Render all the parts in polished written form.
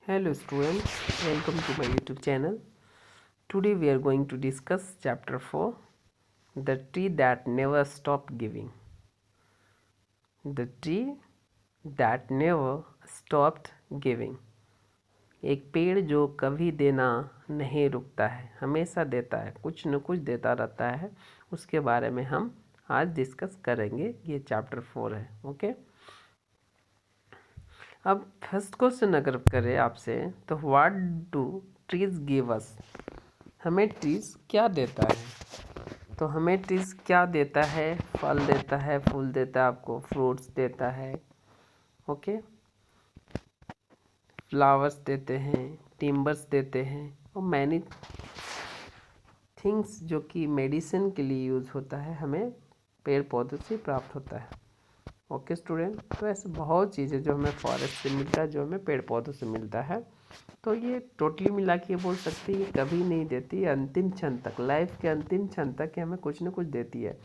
Hello students, welcome to my YouTube channel. Today we are going to discuss chapter 4, The Tree That Never Stopped Giving. The tree that never stopped giving. एक पेड़ जो कभी देना नहीं रुकता है, हमेशा देता है, कुछ न कुछ देता रहता है, उसके बारे में हम आज डिस्कस करेंगे। ये चैप्टर 4 है। ओके, अब फर्स्ट क्वेश्चन अगर करें आपसे तो what do trees give us, हमें ट्रीज क्या देता है? तो हमें ट्रीज क्या देता है? फल देता है, फूल देता है, आपको फ्रूट्स देता है, ओके, फ्लावर्स देते हैं, टिम्बर्स देते हैं और मैनी थिंग्स जो कि मेडिसिन के लिए यूज़ होता है, हमें पेड़ पौधों से प्राप्त होता है। ओके स्टूडेंट, तो ऐसे बहुत चीज़ें जो हमें फॉरेस्ट से मिलता है, जो हमें पेड़ पौधों से मिलता है, तो ये टोटली मिला के बोल सकते हैं ये कभी नहीं देती, अंतिम क्षण तक, लाइफ के अंतिम क्षण तक ये हमें कुछ न कुछ देती है।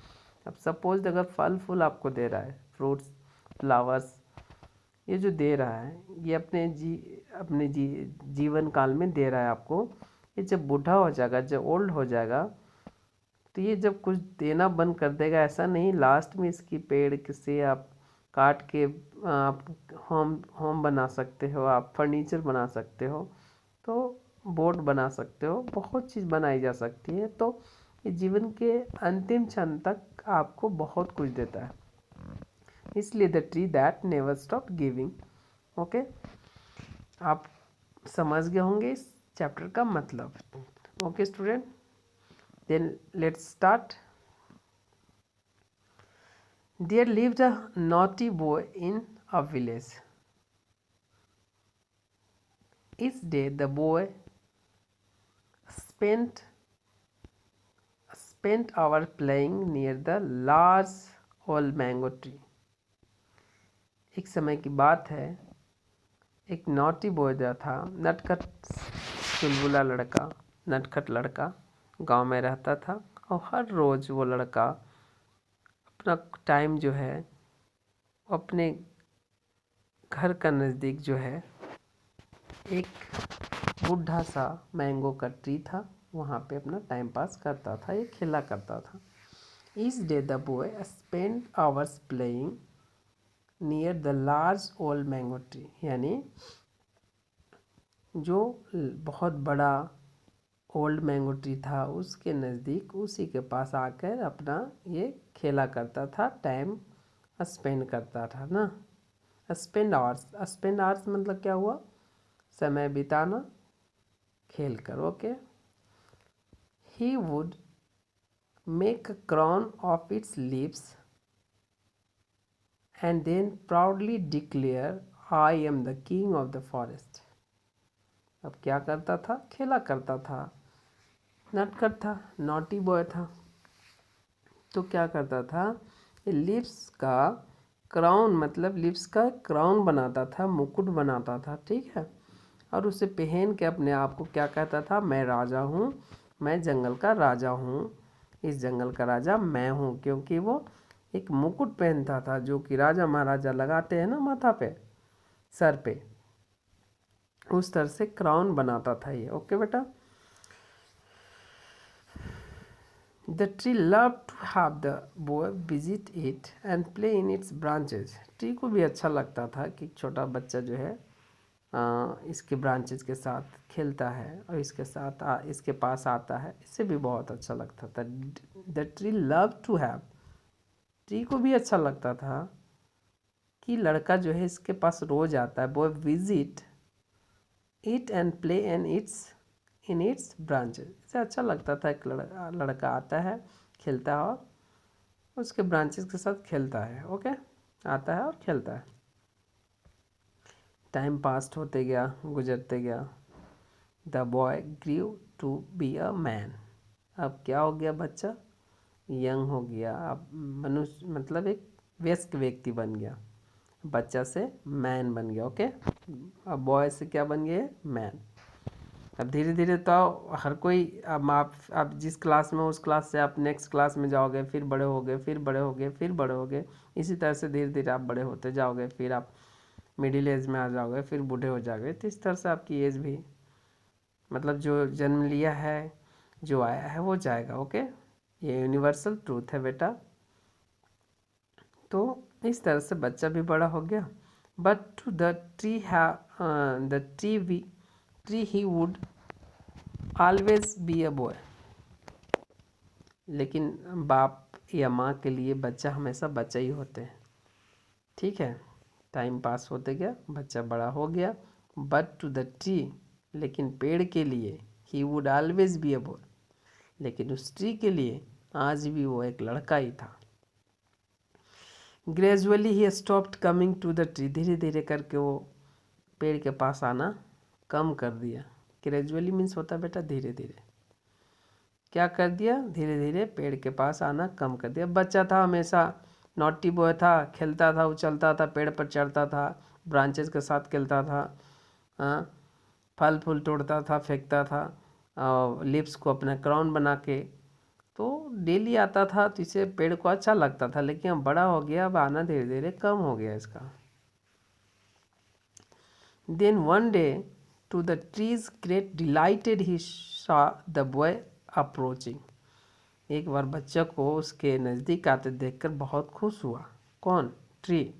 अब सपोज अगर फल फूल आपको दे रहा है, फ्रूट्स, फ्लावर्स, ये जो दे रहा है ये अपने जीवन काल में दे रहा है आपको। ये जब बूढ़ा हो जाएगा, जब ओल्ड हो जाएगा, तो ये जब कुछ देना बंद कर देगा, ऐसा नहीं लास्ट में इसकी पेड़ से आप काट के आप होम बना सकते हो, आप फर्नीचर बना सकते हो, तो बोर्ड बना सकते हो, बहुत चीज़ बनाई जा सकती है। तो ये जीवन के अंतिम क्षण तक आपको बहुत कुछ देता है, इसलिए the tree that never stop giving. Okay, आप समझ गए होंगे इस चैप्टर का मतलब। Okay student, then let's start. There lived a naughty boy in a village. Each day the boy spent hour playing near the large old mango tree. एक समय की बात है, एक नॉटी बॉय जो था, नटखट चुलबुला लड़का, नटखट लड़का गांव में रहता था, और हर रोज़ वो लड़का अपना टाइम जो है अपने घर का नज़दीक जो है एक बूढ़ा सा मैंगो का ट्री था, वहाँ पे अपना टाइम पास करता था, ये खेला करता था। Each day the boy spend hours playing near the large old mango tree, यानी जो बहुत बड़ा ओल्ड मैंगो ट्री था उसके नज़दीक, उसी के पास आकर अपना ये खेला करता था, टाइम स्पेंड करता था ना। स्पेंड आवर्स मतलब क्या हुआ? समय बिताना खेल कर। Okay, he would make a crown of its leaves and then proudly declare I am the king of the forest. अब क्या करता था? खेला करता था, नटखट था, नॉटी बॉय था, तो क्या करता था? ये लिप्स का क्राउन, मतलब लिप्स का क्राउन बनाता था, मुकुट बनाता था, ठीक है, और उसे पहन के अपने आप को क्या कहता था? मैं राजा हूँ, मैं जंगल का राजा हूँ, इस जंगल का राजा मैं हूँ, क्योंकि वो एक मुकुट पहनता था जो कि राजा महाराजा लगाते हैं ना माथा पे, सर पे, उस तरह से क्राउन बनाता था ये। ओके बेटा, The tree loved to have the boy visit it and play in its branches. Tree को भी अच्छा लगता था कि छोटा बच्चा जो है इसके ब्रांचेस के साथ खेलता है और इसके साथ इसके पास आता है, इससे भी बहुत अच्छा लगता था। The tree love to have, tree को भी अच्छा लगता था कि लड़का जो है इसके पास रोज आता है, boy visit it and play in its branches. इसे अच्छा लगता था एक लड़का आता है, खेलता है और उसके ब्रांचेस के साथ खेलता है। ओके, आता है और खेलता है। टाइम पास होते गया, गुजरते गया। The boy grew to be a man. अब क्या हो गया? बच्चा यंग हो गया, अब मनुष्य मतलब एक वयस्क व्यक्ति बन गया, बच्चा से मैन बन गया। ओके, अब बॉय से क्या बन गया? मैन। अब धीरे धीरे तो हर कोई, अब आप जिस क्लास में हो उस क्लास से आप नेक्स्ट क्लास में जाओगे, फिर बड़े होगे, फिर बड़े होगे, फिर बड़े होगे, इसी तरह से धीरे धीरे आप बड़े होते जाओगे, फिर आप मिडिल एज में आ जाओगे, फिर बूढ़े हो जाओगे, तो इस तरह से आपकी एज भी, मतलब जो जन्म लिया है, जो आया है वो जाएगा। ओके, ये यूनिवर्सल ट्रूथ है बेटा। तो इस तरह से बच्चा भी बड़ा हो गया। But to the tree he would always be a boy. लेकिन बाप या माँ के लिए बच्चा हमेशा बच्चा ही होते हैं। ठीक है, टाइम पास होते गया, बच्चा बड़ा हो गया। बट टू द ट्री, लेकिन पेड़ के लिए, ही would always be a boy, लेकिन उस ट्री के लिए आज भी वो एक लड़का ही था। Gradually he stopped coming to the tree. धीरे धीरे करके वो पेड़ के पास आना कम कर दिया। ग्रेजुअली मीन्स होता है बेटा धीरे धीरे। क्या कर दिया? धीरे धीरे पेड़ के पास आना कम कर दिया। बच्चा था, हमेशा नॉटी बॉय था, खेलता था, उछलता था, पेड़ पर चढ़ता था, ब्रांचेस के साथ खेलता था, हाँ, फल फूल तोड़ता था, फेंकता था, और लिप्स को अपना क्राउन बना के, तो डेली आता था, तो इसे पेड़ को अच्छा लगता था। लेकिन अब बड़ा हो गया, अब आना धीरे धीरे कम हो गया इसका। Then one day to the trees great delighted he saw the boy approaching. एक बार बच्चा को उसके नज़दीक आते देखकर बहुत खुश हुआ। कौन? Tree.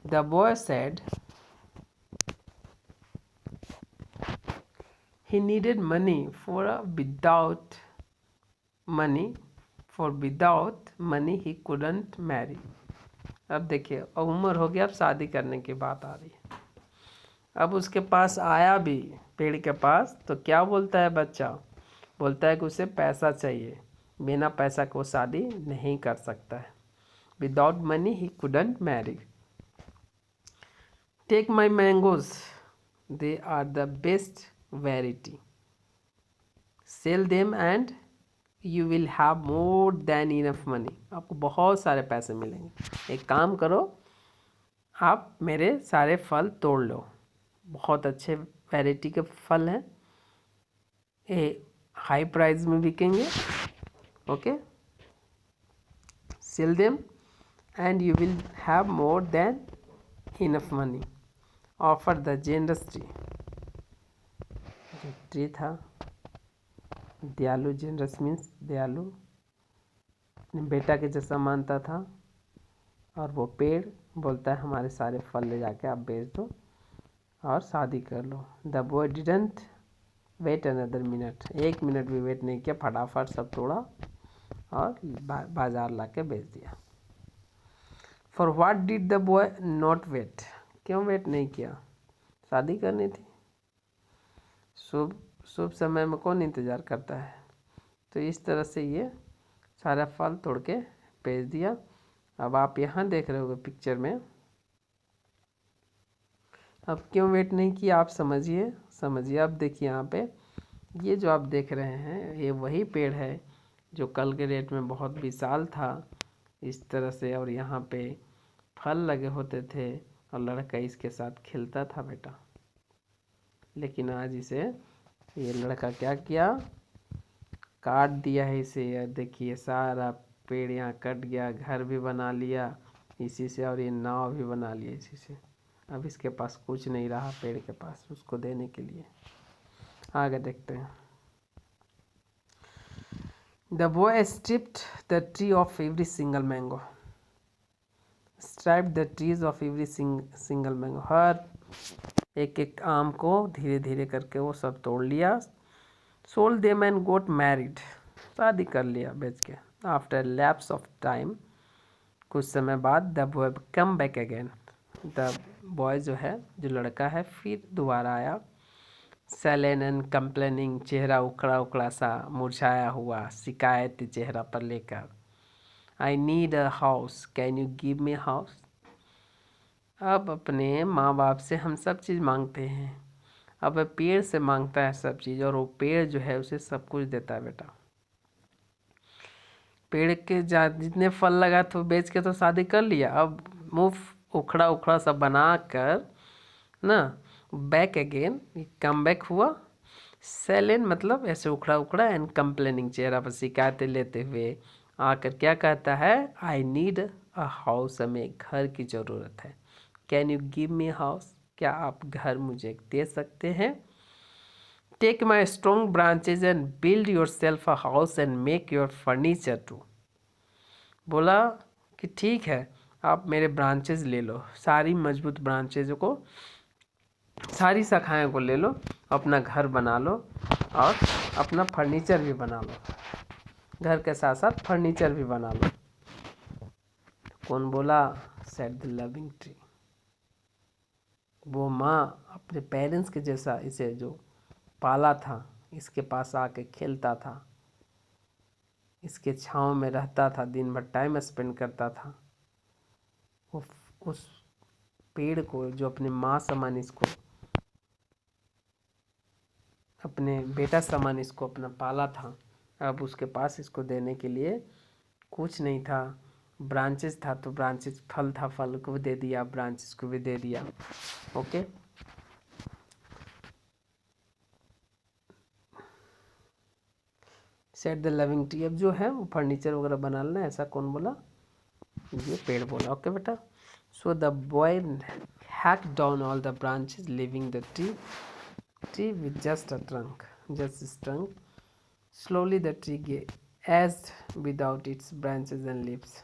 The boy said he needed money for without money he couldn't marry। अब देखिए, अब उम्र हो गया, अब शादी करने की बात आ रही है। अब उसके पास आया भी पेड़ के पास, तो क्या बोलता है बच्चा? बोलता है कि उसे पैसा चाहिए, बिना पैसा को शादी नहीं कर सकता है। Without money he couldn't marry. Take my mangoes, they are the best variety, sell them and you will have more than enough money. आपको बहुत सारे पैसे मिलेंगे। एक काम करो, आप मेरे सारे फल तोड़ लो, बहुत अच्छे वैरायटी के फल हैं, ये हाई प्राइस में बिकेंगे। Okay, sell them and you will have more than enough money. Offer the generous tree. जो ट्री था दयालु, जेनरस मीन्स दयालु, अपने बेटा के जैसा मानता था। और वो पेड़ बोलता है हमारे सारे फल ले जाके आप बेच दो और शादी कर लो। The boy didn't wait another minute. 1 minute भी वेट नहीं किया, फटाफट सब तोड़ा और बाजार ला के बेच दिया। For what did the boy not wait. क्यों वेट नहीं किया? शादी करनी थी। शुभ शुभ समय में कौन इंतज़ार करता है? तो इस तरह से ये सारा फल तोड़ के बेच दिया। अब आप यहाँ देख रहे होगे पिक्चर में, अब क्यों वेट नहीं किया आप समझिए। अब देखिए यहाँ पे, ये जो आप देख रहे हैं ये वही पेड़ है जो कल के डेट में बहुत विशाल था इस तरह से, और यहाँ पे फल लगे होते थे और लड़का इसके साथ खेलता था बेटा। लेकिन आज इसे ये लड़का क्या किया? काट दिया है इसे। देखिए सारा पेड़ यहाँ कट गया, घर भी बना लिया इसी से, और ये नाव भी बना लिया इसी से। अब इसके पास कुछ नहीं रहा पेड़ के पास उसको देने के लिए। आगे देखते हैं। The boy stripped the tree of every single mango. Stripe the trees of every single mango. हर एक एक आम को धीरे धीरे करके वो सब तोड़ लिया। Sold them and goat married. शादी कर लिया बेच के। आफ्टर लैप्स ऑफ टाइम, कुछ समय बाद, the boy come back again. The boy जो है, जो लड़का है, फिर दोबारा आया। सैलेन एंड कंप्लेनिंग, चेहरा उखड़ा उखड़ा सा मुरझाया हुआ, शिकायत चेहरा पर लेकर। I need a house, can you give me house. अब अपने माँ बाप से हम सब चीज़ मांगते हैं, अब पेड़ से मांगता है सब चीज़, और वो पेड़ जो है उसे सब कुछ देता है बेटा। पेड़ के जितने फल लगा तो बेच के तो शादी कर लिया, अब मुँह उखड़ा उखड़ा सब बना कर ना, बैक अगेन, कम बैक हुआ। सेलेन मतलब ऐसे उखड़ा उखड़ा, एंड कंप्लेनिंग, चेहरा पर शिकायतें लेते हुए आकर क्या कहता है? आई नीड अ हाउस, हमें घर की ज़रूरत है। Can you give me house, क्या आप घर मुझे दे सकते हैं। Take my strong branches and build yourself a house and make your furniture too. बोला कि ठीक है, आप मेरे ब्रांचेज ले लो, सारी मजबूत ब्रांचेज को, सारी शाखाएं को ले लो, अपना घर बना लो और अपना फर्नीचर भी बना लो, घर के साथ साथ फर्नीचर भी बना लो। कौन बोला? Said the loving tree. वो माँ अपने पेरेंट्स के जैसा इसे जो पाला था, इसके पास आके खेलता था, इसके छांव में रहता था, दिन भर टाइम स्पेंड करता था, वो उस पेड़ को जो अपने माँ समान, इसको अपने बेटा समान इसको अपना पाला था, अब उसके पास इसको देने के लिए कुछ नहीं था। ब्रांचेस था तो ब्रांचेस, फल था फल को भी दे दिया, ब्रांचेस को भी दे दिया। Okay, set the loving tree. अब जो है वो फर्नीचर वगैरह बना लेना, ऐसा कौन बोला? ये पेड़ बोला। ओके बेटा। So the boy hack down all the branches living the tree with just a trunk, just its trunk. Slowly the tree aged without its branches and leaves.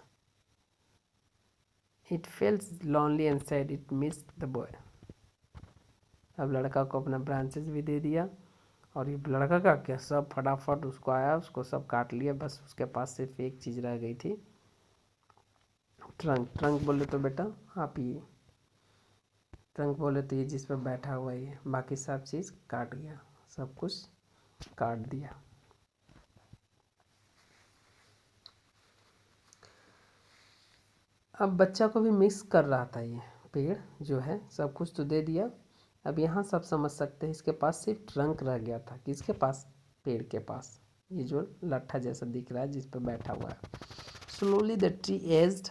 It felt lonely and said it missed the boy. अब लड़का को अपना branches भी दे दिया, और ये लड़का का क्या, सब फटाफट उसको आया, उसको सब काट लिया, बस उसके पास सिर्फ एक चीज़ रह गई थी, ट्रंक। ट्रंक बोले तो बेटा आप ये ट्रंक बोले तो ये जिस पर बैठा हुआ है, बाकी सब चीज़ काट गया, सब कुछ काट दिया। अब बच्चा को भी मिक्स कर रहा था, ये पेड़ जो है सब कुछ तो दे दिया। अब यहाँ सब समझ सकते हैं, इसके पास सिर्फ ट्रंक रह गया था। किसके पास? पेड़ के पास, ये जो लट्ठा जैसा दिख रहा है जिस पर बैठा हुआ है। Slowly the tree aged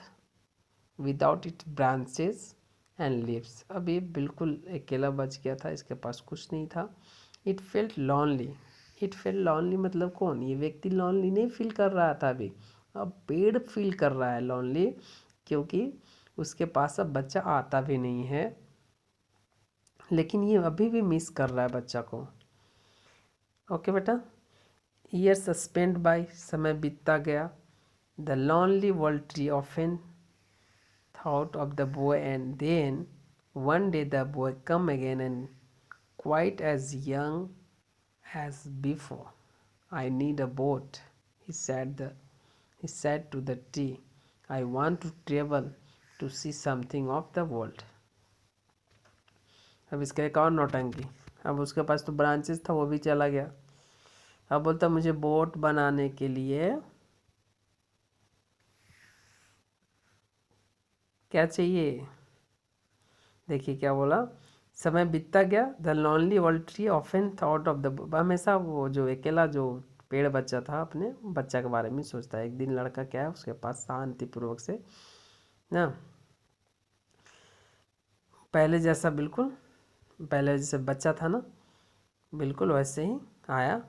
without it branches and leaves. अब ये बिल्कुल अकेला बच गया था, इसके पास कुछ नहीं था। It felt lonely. It felt lonely मतलब कौन? ये व्यक्ति लॉनली नहीं फील कर रहा था अभी, अब पेड़ फील कर रहा है लॉनली, क्योंकि उसके पास अब बच्चा आता भी नहीं है, लेकिन ये अभी भी मिस कर रहा है बच्चा को। ओके बेटा। ईयर्स स्पेंड बाय, समय बीतता गया। The lonely world tree often thought of the boy, and then one day the boy come again and quite as young as before. I need a boat, he said to the tree. I want to travel to see something of the world. अब इसका एक और नौटंकी, अब उसके पास तो branches था, वो भी चला गया। अब बोलता मुझे बोट बनाने के लिए क्या चाहिए? देखिए क्या बोला, समय बीतता गया। The lonely world tree often thought of the, हमेशा वो जो अकेला जो पेड़ बच्चा था अपने बच्चा के बारे में सोचता है। एक दिन लड़का क्या है, उसके पास शांतिपूर्वक से ना, पहले जैसा, बिल्कुल पहले जैसे बच्चा था ना, बिल्कुल वैसे ही आया।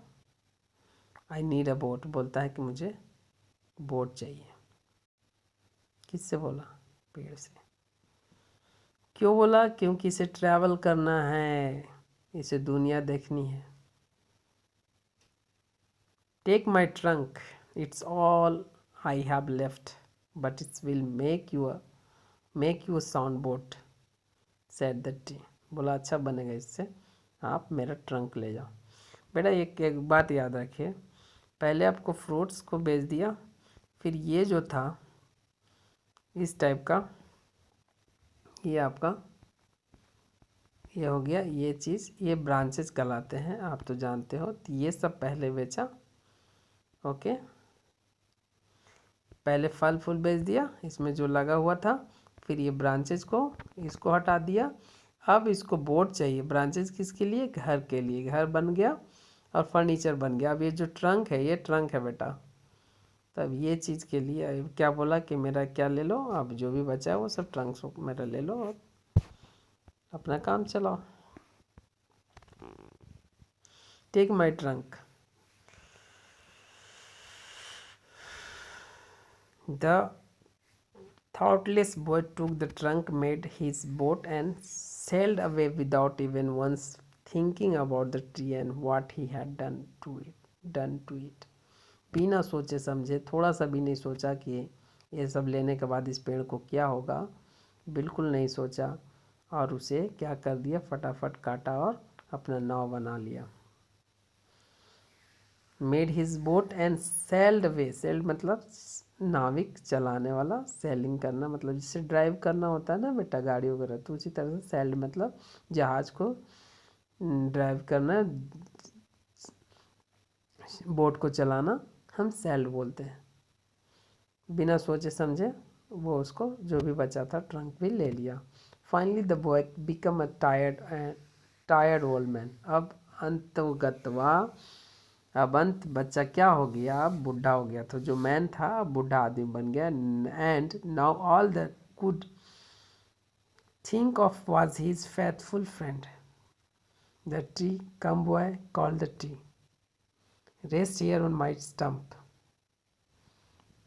आई नीड अ बोट, बोलता है कि मुझे बोट चाहिए। किससे बोला? पेड़ से। क्यों बोला? क्योंकि इसे ट्रैवल करना है, इसे दुनिया देखनी है। Take my trunk, it's all I have left, but it's will make you sound boat, said the tree. बोला अच्छा बनेगा इससे, आप मेरा ट्रंक ले जाओ। बेटा एक बात याद रखिए, पहले आपको फ्रूट्स को बेच दिया, फिर ये जो था इस टाइप का, ये आपका ये हो गया, ये चीज़, ये ब्रांचेस कहलाते हैं, आप तो जानते हो। तो ये सब पहले बेचा। ओके, पहले फल फूल बेच दिया, इसमें जो लगा हुआ था, फिर ये ब्रांचेस को इसको हटा दिया। अब इसको बोर्ड चाहिए, ब्रांचेस किसके लिए? घर के लिए। घर बन गया और फर्नीचर बन गया। अब ये जो ट्रंक है, ये ट्रंक है बेटा, तब ये चीज़ के लिए क्या बोला कि मेरा क्या ले लो, अब जो भी बचा है वो सब ट्रंक मेरा ले लो और अपना काम चलाओ। Take my trunk, the Thoughtless boy took the trunk, made his boat, and sailed away without even once thinking about the tree and what he had done to it. बिना सोचे समझे, थोड़ा सा भी नहीं सोचा कि ये सब लेने के बाद इस पेड़ को क्या होगा, बिल्कुल नहीं सोचा और उसे क्या कर दिया, फटाफट काटा और अपना नाव बना लिया। Made his boat and sailed away, sailed मतलब नाविक, चलाने वाला, सेलिंग करना मतलब जिससे ड्राइव करना होता है ना बेटा गाड़ी वगैरह, तो उसी तरह से सेल्ड मतलब जहाज को ड्राइव करना, बोट को चलाना हम सेल्ड बोलते हैं। बिना सोचे समझे वो उसको जो भी बचा था ट्रंक भी ले लिया। Finally the boy become a tired old man, अब अंत बच्चा क्या हो गया, बूढ़ा हो गया। तो जो मैन था बूढ़ा आदमी बन गया। And now all the could think of was his faithful friend the tree, come boy call the tree, rest here on my stump.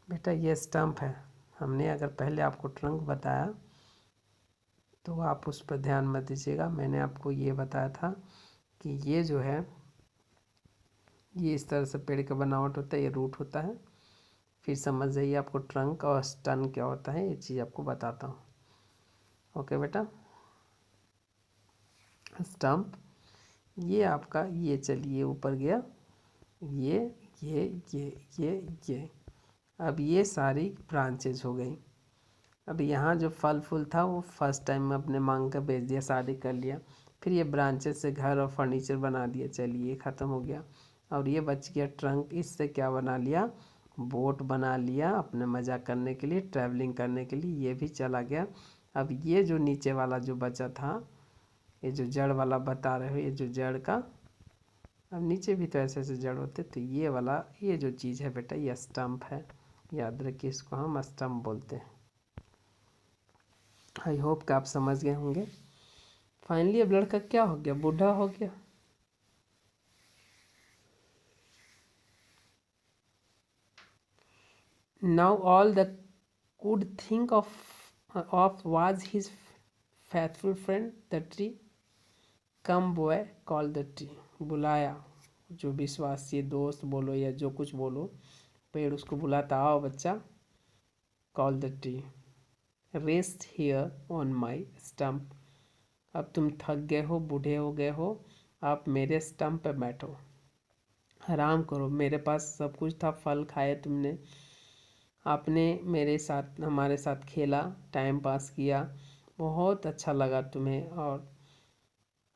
बेटा ये स्टम्प है, हमने अगर पहले आपको ट्रंक बताया तो आप उस पर ध्यान मत दीजिएगा। मैंने आपको ये बताया था कि ये जो है ये इस तरह से पेड़ का बनावट होता है, ये रूट होता है। फिर समझ जाइए आपको ट्रंक और स्टन क्या होता है, ये चीज़ आपको बताता हूँ। ओके बेटा, स्टम्प ये आपका, ये चलिए ऊपर गया, ये ये ये ये ये अब ये सारी ब्रांचेज हो गई। अब यहाँ जो फल फूल था वो फर्स्ट टाइम में अपने मांग का बेच दिया, शादी कर लिया। फिर ये ब्रांचेज से घर और फर्नीचर बना दिया, चलिए ख़त्म हो गया। और ये बच गया ट्रंक, इससे क्या बना लिया, बोट बना लिया अपने मज़ा करने के लिए, ट्रैवलिंग करने के लिए, ये भी चला गया। अब ये जो नीचे वाला जो बचा था, ये जो जड़ वाला बता रहे हो, ये जो जड़ का, अब नीचे भी तो ऐसे ऐसे जड़ होते, तो ये वाला ये जो चीज़ है बेटा ये स्टम्प है, याद रखिए इसको हम स्टम्प बोलते हैं। आई होप कि आप समझ गए होंगे। फाइनली अब लड़का क्या हो गया, बूढ़ा हो गया। Now all the could think of was his faithful friend the tree, come boy call the tree, बुलाया जो विश्वासी दोस्त बोलो या जो कुछ बोलो, पेड़ उसको बुलाता, आओ बच्चा, call the tree, rest here on my stump, अब तुम थक गए हो, बूढ़े हो गए हो, आप मेरे स्टम्प पे बैठो, आराम करो, मेरे पास सब कुछ था, फल खाए तुमने, आपने मेरे साथ हमारे साथ खेला, टाइम पास किया, बहुत अच्छा लगा तुम्हें और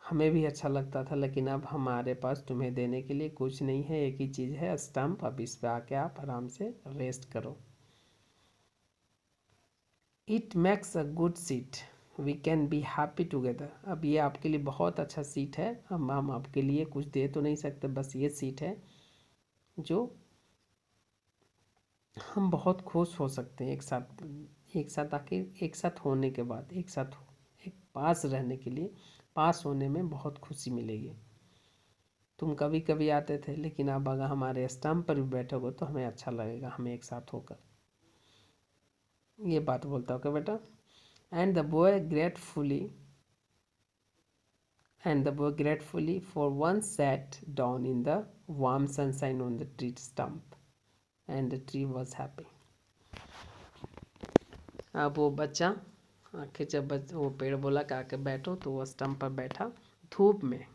हमें भी अच्छा लगता था, लेकिन अब हमारे पास तुम्हें देने के लिए कुछ नहीं है, एक ही चीज़ है स्टम्प, अब इस पे आके आप आराम से रेस्ट करो। It makes a good seat, we can be happy together, अब ये आपके लिए बहुत अच्छा सीट है, हम आपके लिए कुछ दे तो नहीं सकते, बस ये सीट है जो हम बहुत खुश हो सकते हैं एक साथ आके, एक साथ होने के बाद, एक पास रहने के लिए, पास होने में बहुत खुशी मिलेगी। तुम कभी कभी आते थे, लेकिन अब अगर हमारे स्टम्प पर भी बैठोगे तो हमें अच्छा लगेगा, हमें एक साथ होकर, ये बात बोलता हो क्या बेटा। And the boy gratefully for once sat down in the warm sunshine on the tree stump, and the tree was happy. अब वो बच्चा आखिर जब वो पेड़ बोला कि आके बैठो, तो वो स्टम्प पर बैठा धूप में,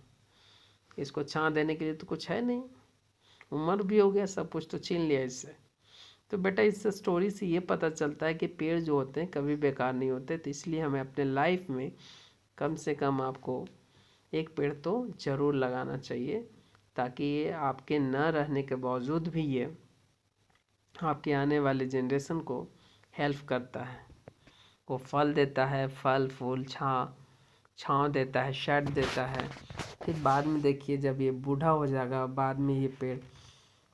इसको छां देने के लिए तो कुछ है नहीं, उम्र भी हो गया, सब कुछ तो छीन लिया इससे। तो बेटा इस स्टोरी से ये पता चलता है कि पेड़ जो होते हैं कभी बेकार नहीं होते, तो इसलिए हमें अपने लाइफ में कम से कम आपको एक पेड़ तो ज़रूर लगाना चाहिए, ताकि ये आपके न रहने के बावजूद भी ये आपके आने वाले जनरेशन को हेल्प करता है, वो फल देता है, फल फूल छाँव देता है, शेड देता है। फिर बाद में देखिए जब ये बूढ़ा हो जाएगा, बाद में ये पेड़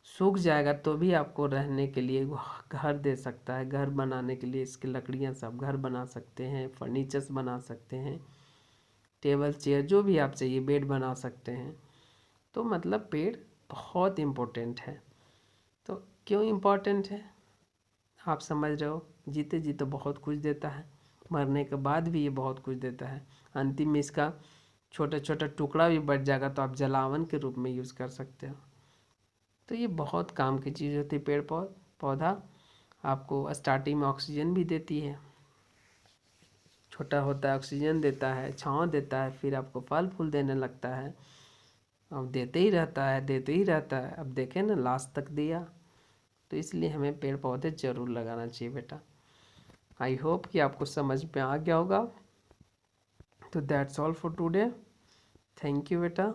सूख जाएगा, तो भी आपको रहने के लिए घर दे सकता है, घर बनाने के लिए इसकी लकड़ियाँ से आप घर बना सकते हैं, फर्नीचर्स बना सकते हैं, टेबल चेयर जो भी आप चाहिए, बेड बना सकते हैं। तो मतलब पेड़ बहुत इम्पोर्टेंट है। तो क्यों इम्पोर्टेंट है आप समझ रहे हो, जीते जी तो बहुत कुछ देता है, मरने के बाद भी ये बहुत कुछ देता है। अंतिम में इसका छोटा छोटा टुकड़ा भी बच जाएगा तो आप जलावन के रूप में यूज़ कर सकते हो। तो ये बहुत काम की चीज़ होती है। पेड़ पौधा आपको स्टार्टिंग में ऑक्सीजन भी देती है, छोटा होता है ऑक्सीजन देता है, छाँव देता है, फिर आपको फल फूल देने लगता है, अब देते ही रहता है, देते ही रहता है। अब देखें ना, लास्ट तक दिया। तो इसलिए हमें पेड़ पौधे ज़रूर लगाना चाहिए बेटा। आई होप कि आपको समझ में आ गया होगा। तो that's all for today. Thank you बेटा।